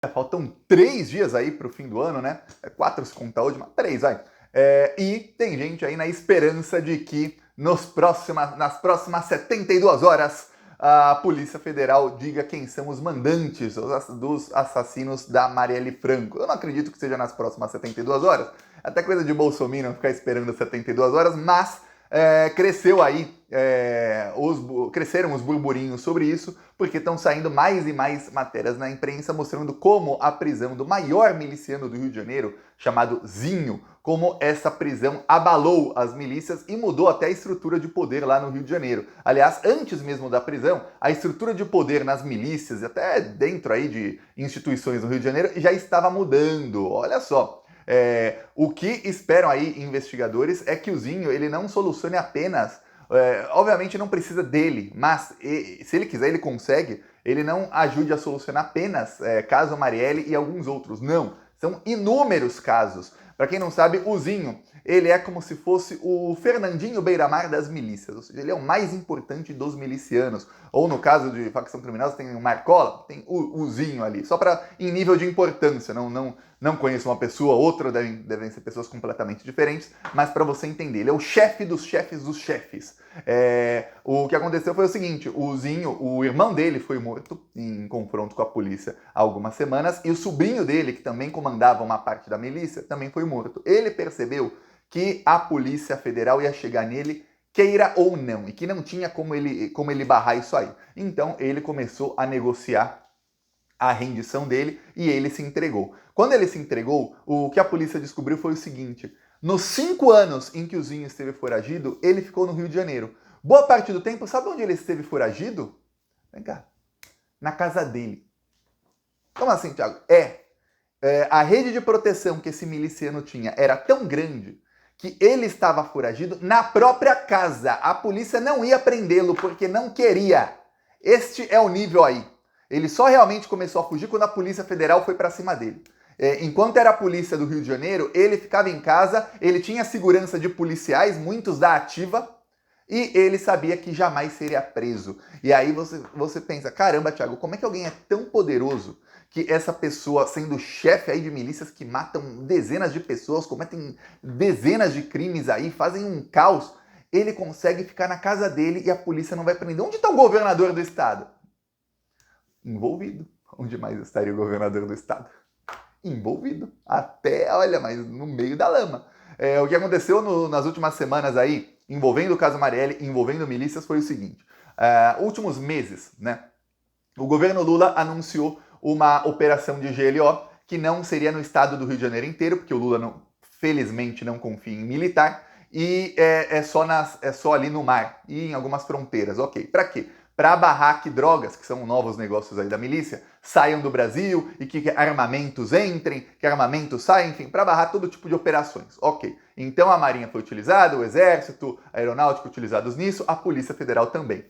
Faltam 3 dias aí para o fim do ano, né? 4 se contar hoje, mas 3, vai. E tem gente aí na esperança de que nas próximas 72 horas a Polícia Federal diga quem são os mandantes dos assassinos da Marielle Franco. Eu não acredito que seja nas próximas 72 horas, até coisa de Bolsonaro ficar esperando 72 horas, mas cresceu aí, cresceram os burburinhos sobre isso, porque estão saindo mais e mais matérias na imprensa mostrando como a prisão do maior miliciano do Rio de Janeiro, chamado Zinho, como essa prisão abalou as milícias e mudou até a estrutura de poder lá no Rio de Janeiro. Aliás, antes mesmo da prisão, a estrutura de poder nas milícias, até dentro aí de instituições no Rio de Janeiro, já estava mudando. Olha só. O que esperam aí investigadores é que o Zinho ele não solucione apenas, obviamente não precisa dele, mas se ele quiser ele consegue, ele não ajude a solucionar apenas caso Marielle e alguns outros, não, são inúmeros casos. Para quem não sabe, o Zinho, ele é como se fosse o Fernandinho Beiramar das milícias, ou seja, ele é o mais importante dos milicianos, ou no caso de facção criminosa tem o Marcola, tem o Zinho ali, só para em nível de importância, não conheço uma pessoa, outra devem ser pessoas completamente diferentes, mas para você entender, ele é o chefe dos chefes dos chefes. O que aconteceu foi o seguinte, o Zinho, o irmão dele foi morto em confronto com a polícia há algumas semanas, e o sobrinho dele, que também comandava uma parte da milícia, também foi morto. Ele percebeu que a Polícia Federal ia chegar nele queira ou não, e que não tinha como ele barrar isso aí. Então ele começou a negociar a rendição dele e ele se entregou. Quando ele se entregou, o que a polícia descobriu foi o seguinte: nos 5 anos em que o Zinho esteve foragido, ele ficou no Rio de Janeiro. Boa parte do tempo, sabe onde ele esteve foragido? Vem cá, na casa dele. Como assim, Thiago? A rede de proteção que esse miliciano tinha era tão grande que ele estava foragido na própria casa. A polícia não ia prendê-lo porque não queria. Este é o nível aí. Ele só realmente começou a fugir quando a Polícia Federal foi para cima dele. Enquanto era a polícia do Rio de Janeiro, ele ficava em casa, ele tinha segurança de policiais, muitos da ativa, e ele sabia que jamais seria preso. E aí você pensa, caramba, Thiago, como é que alguém é tão poderoso que essa pessoa, sendo chefe aí de milícias que matam dezenas de pessoas, cometem dezenas de crimes aí, fazem um caos, ele consegue ficar na casa dele e a polícia não vai prender. Onde está o governador do estado? Envolvido. Onde mais estaria o governador do estado? Envolvido. Até, olha, mas no meio da lama. O que aconteceu nas últimas semanas aí, envolvendo o caso Marielle, envolvendo milícias, foi o seguinte. Últimos meses, né? O governo Lula anunciou uma operação de GLO que não seria no estado do Rio de Janeiro inteiro, porque o Lula, felizmente, não confia em militar, e é só ali no mar e em algumas fronteiras. Ok, para quê? Para barrar que drogas, que são novos negócios aí da milícia, saiam do Brasil e que armamentos entrem, que armamentos saiam, enfim, para barrar todo tipo de operações. Ok, então a Marinha foi utilizada, o Exército, a Aeronáutica utilizados nisso, a Polícia Federal também.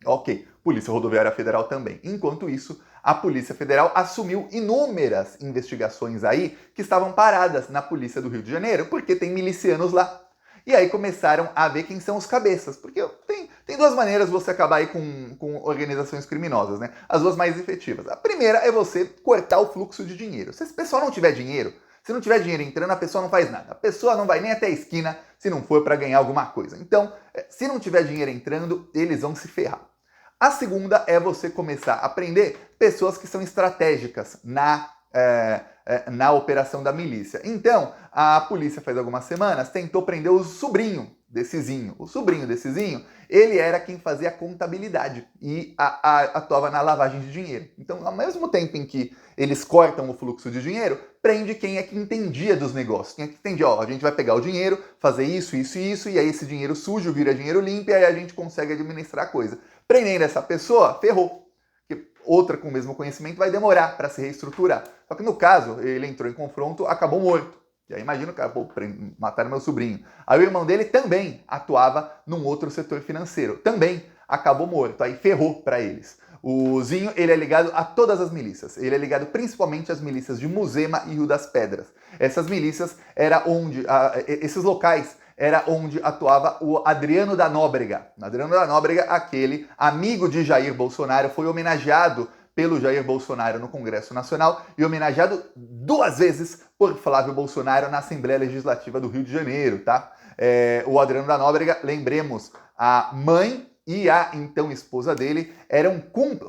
Ok, Polícia Rodoviária Federal também. Enquanto isso, a Polícia Federal assumiu inúmeras investigações aí que estavam paradas na Polícia do Rio de Janeiro, porque tem milicianos lá. E aí começaram a ver quem são os cabeças, porque tem duas maneiras de você acabar aí com organizações criminosas, né? As duas mais efetivas. A primeira é você cortar o fluxo de dinheiro. Se esse pessoal não tiver dinheiro, se não tiver dinheiro entrando, a pessoa não faz nada. A pessoa não vai nem até a esquina se não for para ganhar alguma coisa. Então, se não tiver dinheiro entrando, eles vão se ferrar. A segunda é você começar a prender pessoas que são estratégicas na operação da milícia. Então, a polícia faz algumas semanas tentou prender o sobrinho desse Zinho. O sobrinho desse Zinho, ele era quem fazia a contabilidade e atuava na lavagem de dinheiro. Então, ao mesmo tempo em que eles cortam o fluxo de dinheiro, prende quem é que entendia dos negócios. Quem é que entendia, a gente vai pegar o dinheiro, fazer isso, isso e isso, e aí esse dinheiro sujo vira dinheiro limpo, e aí a gente consegue administrar a coisa. Prendendo essa pessoa, ferrou. Porque outra com o mesmo conhecimento vai demorar para se reestruturar. Só que no caso, ele entrou em confronto, acabou morto. E aí imagina o cara, mataram meu sobrinho. Aí o irmão dele também atuava num outro setor financeiro. Também acabou morto. Aí ferrou para eles. O Zinho, ele é ligado a todas as milícias. Ele é ligado principalmente às milícias de Muzema e Rio das Pedras. Essas milícias esses locais era onde atuava o Adriano da Nóbrega. Adriano da Nóbrega, aquele amigo de Jair Bolsonaro, foi homenageado pelo Jair Bolsonaro no Congresso Nacional e homenageado 2 vezes por Flávio Bolsonaro na Assembleia Legislativa do Rio de Janeiro, tá? O Adriano da Nóbrega, lembremos, a mãe e a então esposa dele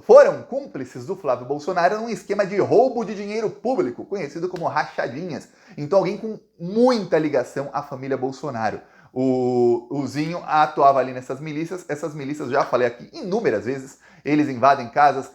foram cúmplices do Flávio Bolsonaro num esquema de roubo de dinheiro público, conhecido como rachadinhas. Então alguém com muita ligação à família Bolsonaro. O Zinho atuava ali nessas milícias, já falei aqui inúmeras vezes, eles invadem casas,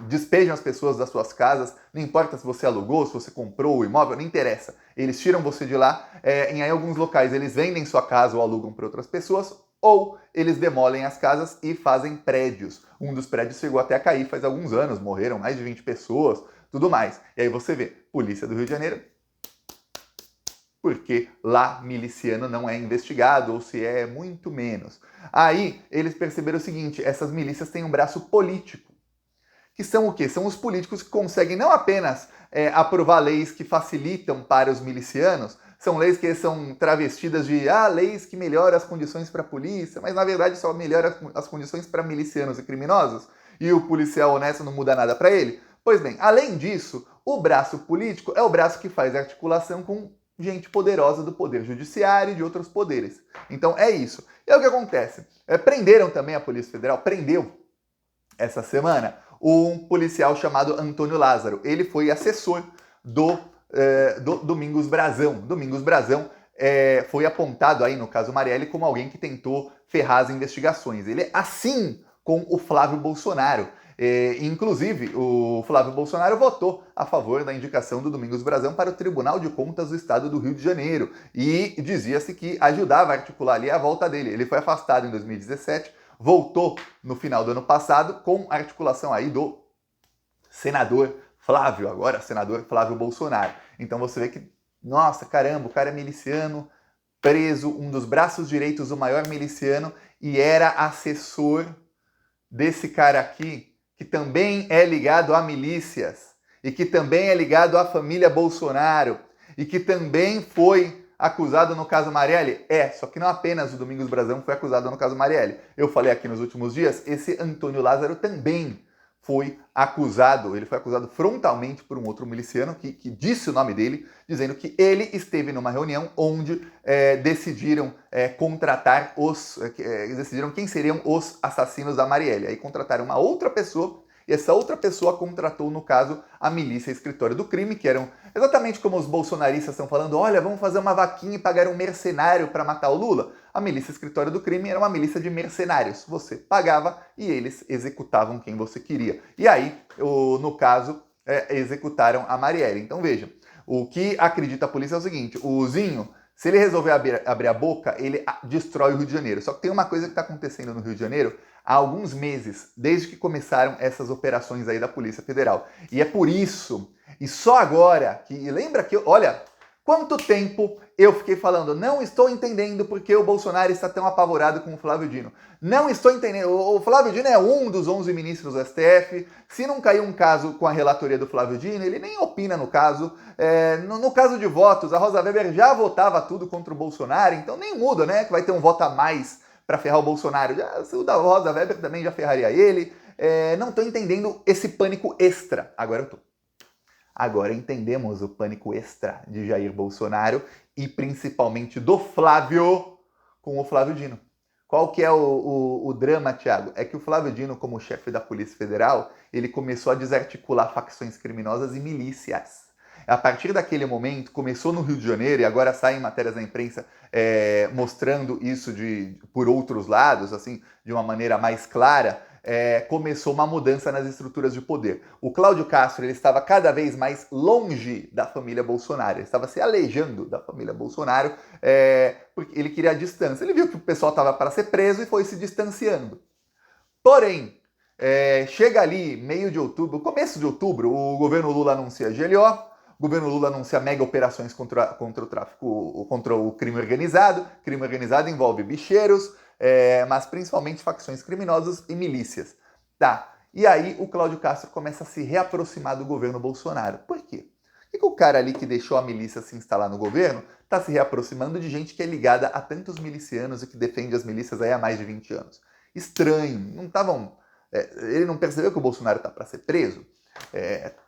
despejam as pessoas das suas casas, não importa se você alugou, se você comprou o imóvel, não interessa. Eles tiram você de lá, em alguns locais eles vendem sua casa ou alugam para outras pessoas, ou eles demolem as casas e fazem prédios. Um dos prédios chegou até a cair faz alguns anos, morreram mais de 20 pessoas, tudo mais. E aí você vê, Polícia do Rio de Janeiro, porque lá miliciano não é investigado, ou se é muito menos. Aí eles perceberam o seguinte, essas milícias têm um braço político, que são o quê? São os políticos que conseguem não apenas aprovar leis que facilitam para os milicianos, são leis que são travestidas de leis que melhoram as condições para a polícia, mas na verdade só melhoram as condições para milicianos e criminosos, e o policial honesto não muda nada para ele. Pois bem, além disso, o braço político é o braço que faz articulação com gente poderosa do poder judiciário e de outros poderes. Então é isso. E é o que acontece. Prenderam também a Polícia Federal, prendeu essa semana um policial chamado Antônio Lázaro. Ele foi assessor do Domingos Brazão. Domingos Brazão foi apontado aí no caso Marielle como alguém que tentou ferrar as investigações. Ele é assim com o Flávio Bolsonaro. Inclusive, o Flávio Bolsonaro votou a favor da indicação do Domingos Brazão para o Tribunal de Contas do Estado do Rio de Janeiro e dizia-se que ajudava a articular ali a volta dele. Ele foi afastado em 2017, voltou no final do ano passado com a articulação aí do senador Flávio, agora senador Flávio Bolsonaro. Então você vê que, nossa, caramba, o cara é miliciano, preso, um dos braços direitos do maior miliciano e era assessor desse cara aqui, que também é ligado a milícias, e que também é ligado à família Bolsonaro, e que também foi acusado no caso Marielle. Só que não apenas o Domingos Brazão foi acusado no caso Marielle. Eu falei aqui nos últimos dias, esse Antônio Lázaro também foi acusado, ele foi acusado frontalmente por um outro miliciano que disse o nome dele, dizendo que ele esteve numa reunião onde decidiram contratar decidiram quem seriam os assassinos da Marielle. Aí contrataram uma outra pessoa, e essa outra pessoa contratou, no caso, a milícia Escritório do Crime, que eram exatamente como os bolsonaristas estão falando, olha, vamos fazer uma vaquinha e pagar um mercenário para matar o Lula. A milícia Escritório do Crime era uma milícia de mercenários. Você pagava e eles executavam quem você queria. E aí, no caso, executaram a Marielle. Então veja, o que acredita a polícia é o seguinte, o Zinho, se ele resolver abrir a boca, ele destrói o Rio de Janeiro. Só que tem uma coisa que está acontecendo no Rio de Janeiro há alguns meses, desde que começaram essas operações aí da Polícia Federal. E é por isso, e só agora, que lembra que, olha, quanto tempo eu fiquei falando, não estou entendendo porque o Bolsonaro está tão apavorado com o Flávio Dino. Não estou entendendo, o Flávio Dino é um dos 11 ministros do STF, se não caiu um caso com a relatoria do Flávio Dino, ele nem opina no caso. No caso de votos, a Rosa Weber já votava tudo contra o Bolsonaro, então nem muda, né, que vai ter um voto a mais para ferrar o Bolsonaro. O da Rosa Weber também já ferraria ele. Não estou entendendo esse pânico extra. Agora eu tô. Agora entendemos o pânico extra de Jair Bolsonaro e principalmente do Flávio com o Flávio Dino. Qual que é o drama, Thiago? É que o Flávio Dino, como chefe da Polícia Federal, ele começou a desarticular facções criminosas e milícias. A partir daquele momento, começou no Rio de Janeiro, e agora saem matérias na imprensa mostrando isso por outros lados, assim, de uma maneira mais clara, começou uma mudança nas estruturas de poder. O Cláudio Castro ele estava cada vez mais longe da família Bolsonaro, ele estava se alejando da família Bolsonaro, porque ele queria a distância. Ele viu que o pessoal estava para ser preso e foi se distanciando. Porém, chega ali, meio de outubro, começo de outubro, o governo Lula anuncia GLO, o governo Lula anuncia mega operações contra o tráfico, contra o crime organizado. Crime organizado envolve bicheiros, mas principalmente facções criminosas e milícias. Tá. E aí o Cláudio Castro começa a se reaproximar do governo Bolsonaro. Por quê? Por que o cara ali que deixou a milícia se instalar no governo está se reaproximando de gente que é ligada a tantos milicianos e que defende as milícias aí há mais de 20 anos? Estranho. Não estavam Ele não percebeu que o Bolsonaro está para ser preso?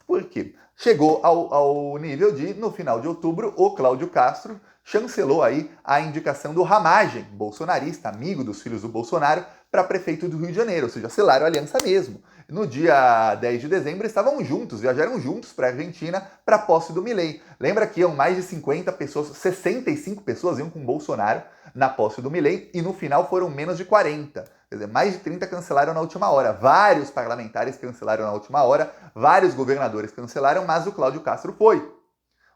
Por quê? Chegou ao nível de, no final de outubro, o Cláudio Castro chancelou aí a indicação do Ramagem, bolsonarista, amigo dos filhos do Bolsonaro, para prefeito do Rio de Janeiro, ou seja, selaram a aliança mesmo. No dia 10 de dezembro estavam juntos, viajaram juntos para a Argentina para a posse do Milei. Lembra que iam mais de 50 pessoas, 65 pessoas iam com o Bolsonaro na posse do Milei e no final foram menos de 40. Quer dizer, mais de 30 cancelaram na última hora. Vários parlamentares cancelaram na última hora, vários governadores cancelaram, mas o Cláudio Castro foi.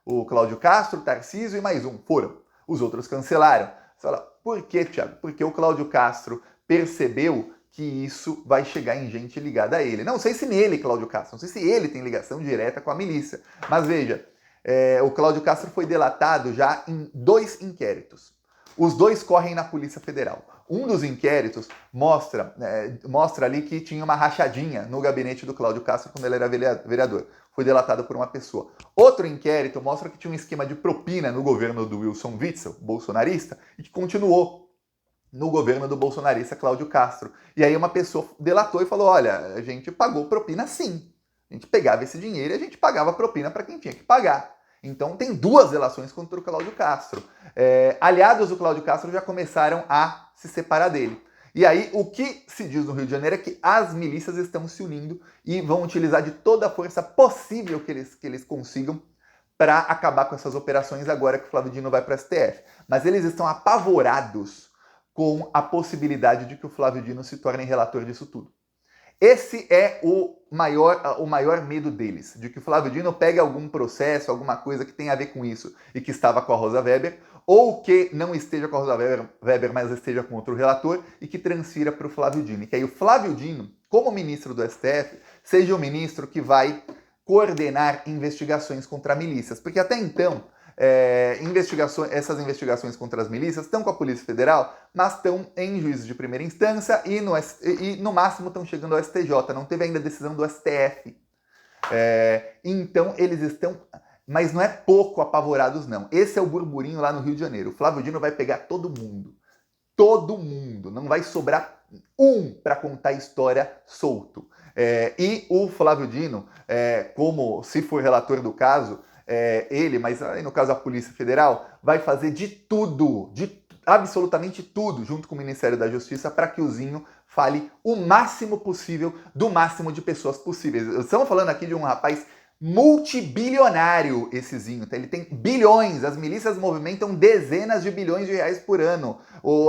O Cláudio Castro, Tarcísio e mais um foram. Os outros cancelaram. Você fala, por quê, Thiago? Porque o Cláudio Castro percebeu que isso vai chegar em gente ligada a ele. Não sei se nele, Cláudio Castro, não sei se ele tem ligação direta com a milícia. Mas veja, o Cláudio Castro foi delatado já em 2 inquéritos. Os 2 correm na Polícia Federal. Um dos inquéritos mostra ali que tinha uma rachadinha no gabinete do Cláudio Castro quando ele era vereador. Foi delatado por uma pessoa. Outro inquérito mostra que tinha um esquema de propina no governo do Wilson Witzel, bolsonarista, e que continuou no governo do bolsonarista Cláudio Castro. E aí uma pessoa delatou e falou, olha, a gente pagou propina sim. A gente pegava esse dinheiro e a gente pagava propina para quem tinha que pagar. Então tem 2 relações contra o Cláudio Castro. Aliados do Cláudio Castro já começaram a se separar dele. E aí o que se diz no Rio de Janeiro é que as milícias estão se unindo e vão utilizar de toda a força possível que eles consigam para acabar com essas operações agora que o Flávio Dino vai para o STF. Mas eles estão apavorados com a possibilidade de que o Flávio Dino se torne relator disso tudo. Esse é o maior medo deles, de que o Flávio Dino pegue algum processo, alguma coisa que tenha a ver com isso e que estava com a Rosa Weber, ou que não esteja com a Rosa Weber, mas esteja com outro relator e que transfira para o Flávio Dino. E que aí o Flávio Dino, como ministro do STF, seja o ministro que vai coordenar investigações contra milícias. Porque até então, essas investigações contra as milícias estão com a Polícia Federal, mas estão em juízes de primeira instância e no máximo estão chegando ao STJ, não teve ainda decisão do STF. Então eles estão, mas não é pouco apavorados não. Esse é o burburinho lá no Rio de Janeiro. O Flávio Dino vai pegar todo mundo, não vai sobrar um para contar a história solto. E o Flávio Dino, como se for relator do caso, ele, mas aí no caso a Polícia Federal, vai fazer de tudo, absolutamente tudo, junto com o Ministério da Justiça, para que o Zinho fale o máximo possível do máximo de pessoas possíveis. Estamos falando aqui de um rapaz multibilionário, esse Zinho, tá? Ele tem bilhões, as milícias movimentam dezenas de bilhões de reais por ano.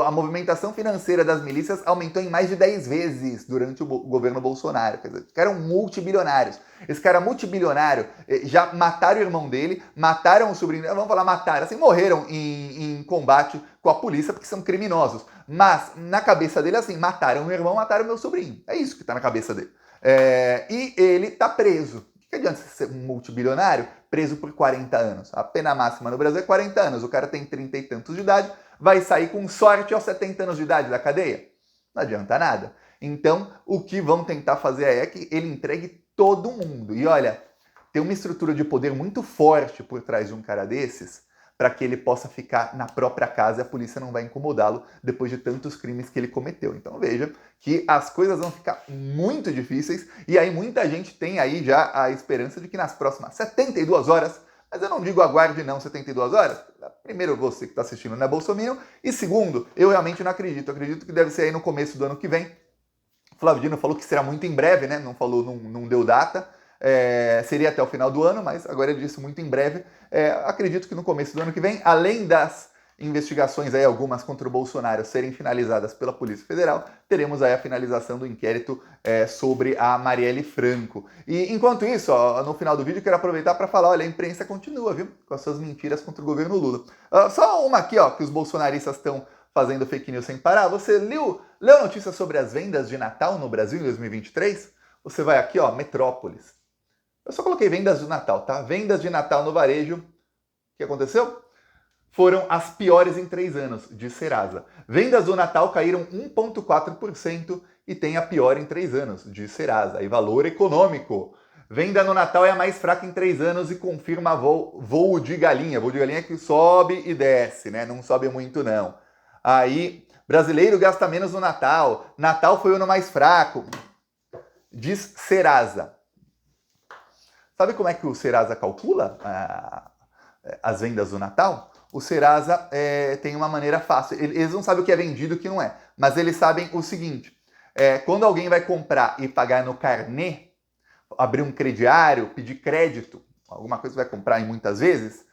A movimentação financeira das milícias aumentou em mais de 10 vezes durante o governo Bolsonaro. Quer dizer, os caras eram multibilionários. Esse cara multibilionário, já mataram o irmão dele, mataram o sobrinho, vamos falar mataram, assim, morreram em combate com a polícia porque são criminosos. Mas na cabeça dele, assim, mataram o irmão, mataram o meu sobrinho. É isso que tá na cabeça dele. E ele tá preso. O que adianta você ser um multibilionário preso por 40 anos? A pena máxima no Brasil é 40 anos. O cara tem 30 e tantos de idade, vai sair com sorte aos 70 anos de idade da cadeia? Não adianta nada. Então, o que vão tentar fazer é que ele entregue todo mundo. E olha, tem uma estrutura de poder muito forte por trás de um cara desses, para que ele possa ficar na própria casa e a polícia não vai incomodá-lo depois de tantos crimes que ele cometeu. Então veja que as coisas vão ficar muito difíceis e aí muita gente tem aí já a esperança de que nas próximas 72 horas, mas eu não digo aguarde não 72 horas, primeiro você que está assistindo não é bolsominion, e segundo, eu realmente não acredito, eu acredito que deve ser aí no começo do ano que vem. O Flávio Dino falou que será muito em breve, né? Não falou, não deu data. Seria até o final do ano, mas agora ele disse muito em breve. Acredito que no começo do ano que vem, além das investigações aí, algumas contra o Bolsonaro serem finalizadas pela Polícia Federal, teremos aí a finalização do inquérito sobre a Marielle Franco. E enquanto isso, ó, no final do vídeo, quero aproveitar para falar, olha, a imprensa continua, viu? Com as suas mentiras contra o governo Lula. Só uma aqui, ó, que os bolsonaristas estão fazendo fake news sem parar. Você leu notícias sobre as vendas de Natal no Brasil em 2023? Você vai aqui, ó, Metrópolis. Eu só coloquei vendas de Natal, tá? Vendas de Natal no varejo. O que aconteceu? Foram as piores em 3 anos, diz Serasa. Vendas do Natal caíram 1,4% e tem a pior em 3 anos, diz Serasa. E valor econômico. Venda no Natal é a mais fraca em 3 anos e confirma voo de galinha. Voo de galinha que sobe e desce, né? Não sobe muito, não. Aí, brasileiro gasta menos no Natal. Natal foi o ano mais fraco. Diz Serasa. Sabe como é que o Serasa calcula as vendas do Natal? O Serasa tem uma maneira fácil. Eles não sabem o que é vendido e o que não é. Mas eles sabem o seguinte. Quando alguém vai comprar e pagar no carnê, abrir um crediário, pedir crédito, alguma coisa que vai comprar em muitas vezes,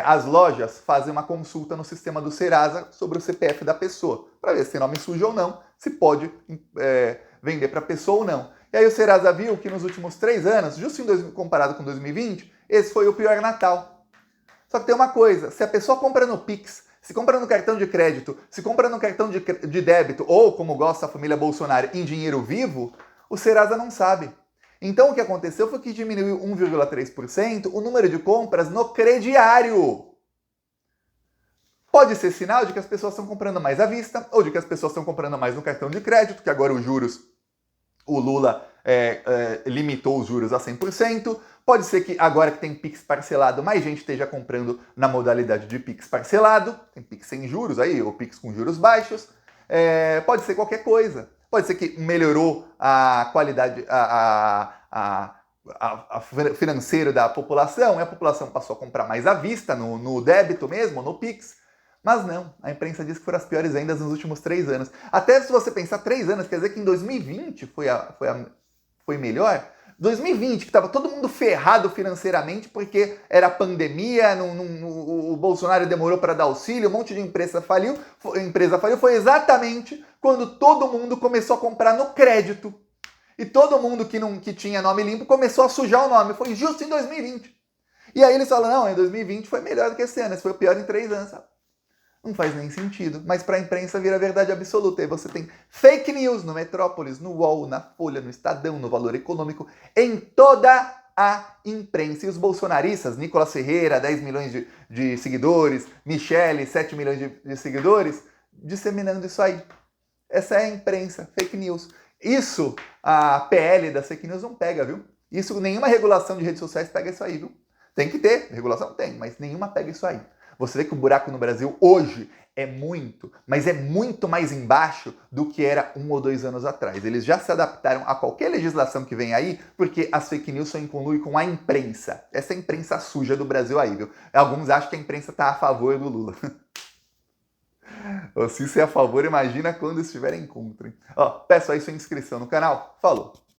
as lojas fazem uma consulta no sistema do Serasa sobre o CPF da pessoa, para ver se tem nome sujo ou não, se pode vender para a pessoa ou não. E aí o Serasa viu que nos últimos 3 anos, justo comparado com 2020, esse foi o pior Natal. Só que tem uma coisa, se a pessoa compra no Pix, se compra no cartão de crédito, se compra no cartão de débito, ou, como gosta a família Bolsonaro, em dinheiro vivo, o Serasa não sabe. Então o que aconteceu foi que diminuiu 1,3% o número de compras no crediário. Pode ser sinal de que as pessoas estão comprando mais à vista, ou de que as pessoas estão comprando mais no cartão de crédito, que agora os juros, o Lula limitou os juros a 100%. Pode ser que agora que tem Pix parcelado, mais gente esteja comprando na modalidade de Pix parcelado. Tem Pix sem juros aí, ou Pix com juros baixos. Pode ser qualquer coisa. Pode ser que melhorou a qualidade financeira da população, e a população passou a comprar mais à vista, no débito mesmo, no Pix. Mas não, a imprensa diz que foram as piores vendas nos últimos 3 anos. Até se você pensar 3 anos, quer dizer que em 2020 foi melhor. 2020, que estava todo mundo ferrado financeiramente porque era pandemia, o Bolsonaro demorou para dar auxílio, um monte de empresa faliu, foi exatamente quando todo mundo começou a comprar no crédito. E todo mundo que tinha nome limpo começou a sujar o nome. Foi justo em 2020. E aí eles falam, não, em 2020 foi melhor do que esse ano, esse foi o pior em 3 anos, sabe? Não faz nem sentido, mas para a imprensa vira verdade absoluta. E você tem fake news no Metrópolis, no UOL, na Folha, no Estadão, no Valor Econômico, em toda a imprensa. E os bolsonaristas, Nicolas Ferreira, 10 milhões de seguidores, Michele, 7 milhões de seguidores, disseminando isso aí. Essa é a imprensa, fake news. Isso a PL da fake news não pega, viu? Isso, nenhuma regulação de redes sociais pega isso aí, viu? Tem que ter, regulação tem, mas nenhuma pega isso aí. Você vê que o buraco no Brasil hoje é muito, mas é muito mais embaixo do que era 1 ou 2 anos atrás. Eles já se adaptaram a qualquer legislação que vem aí, porque as fake news só incluem com a imprensa. Essa imprensa suja do Brasil aí, viu? Alguns acham que a imprensa está a favor do Lula. Se isso é a favor, imagina quando estiverem contra. Peço aí sua inscrição no canal. Falou!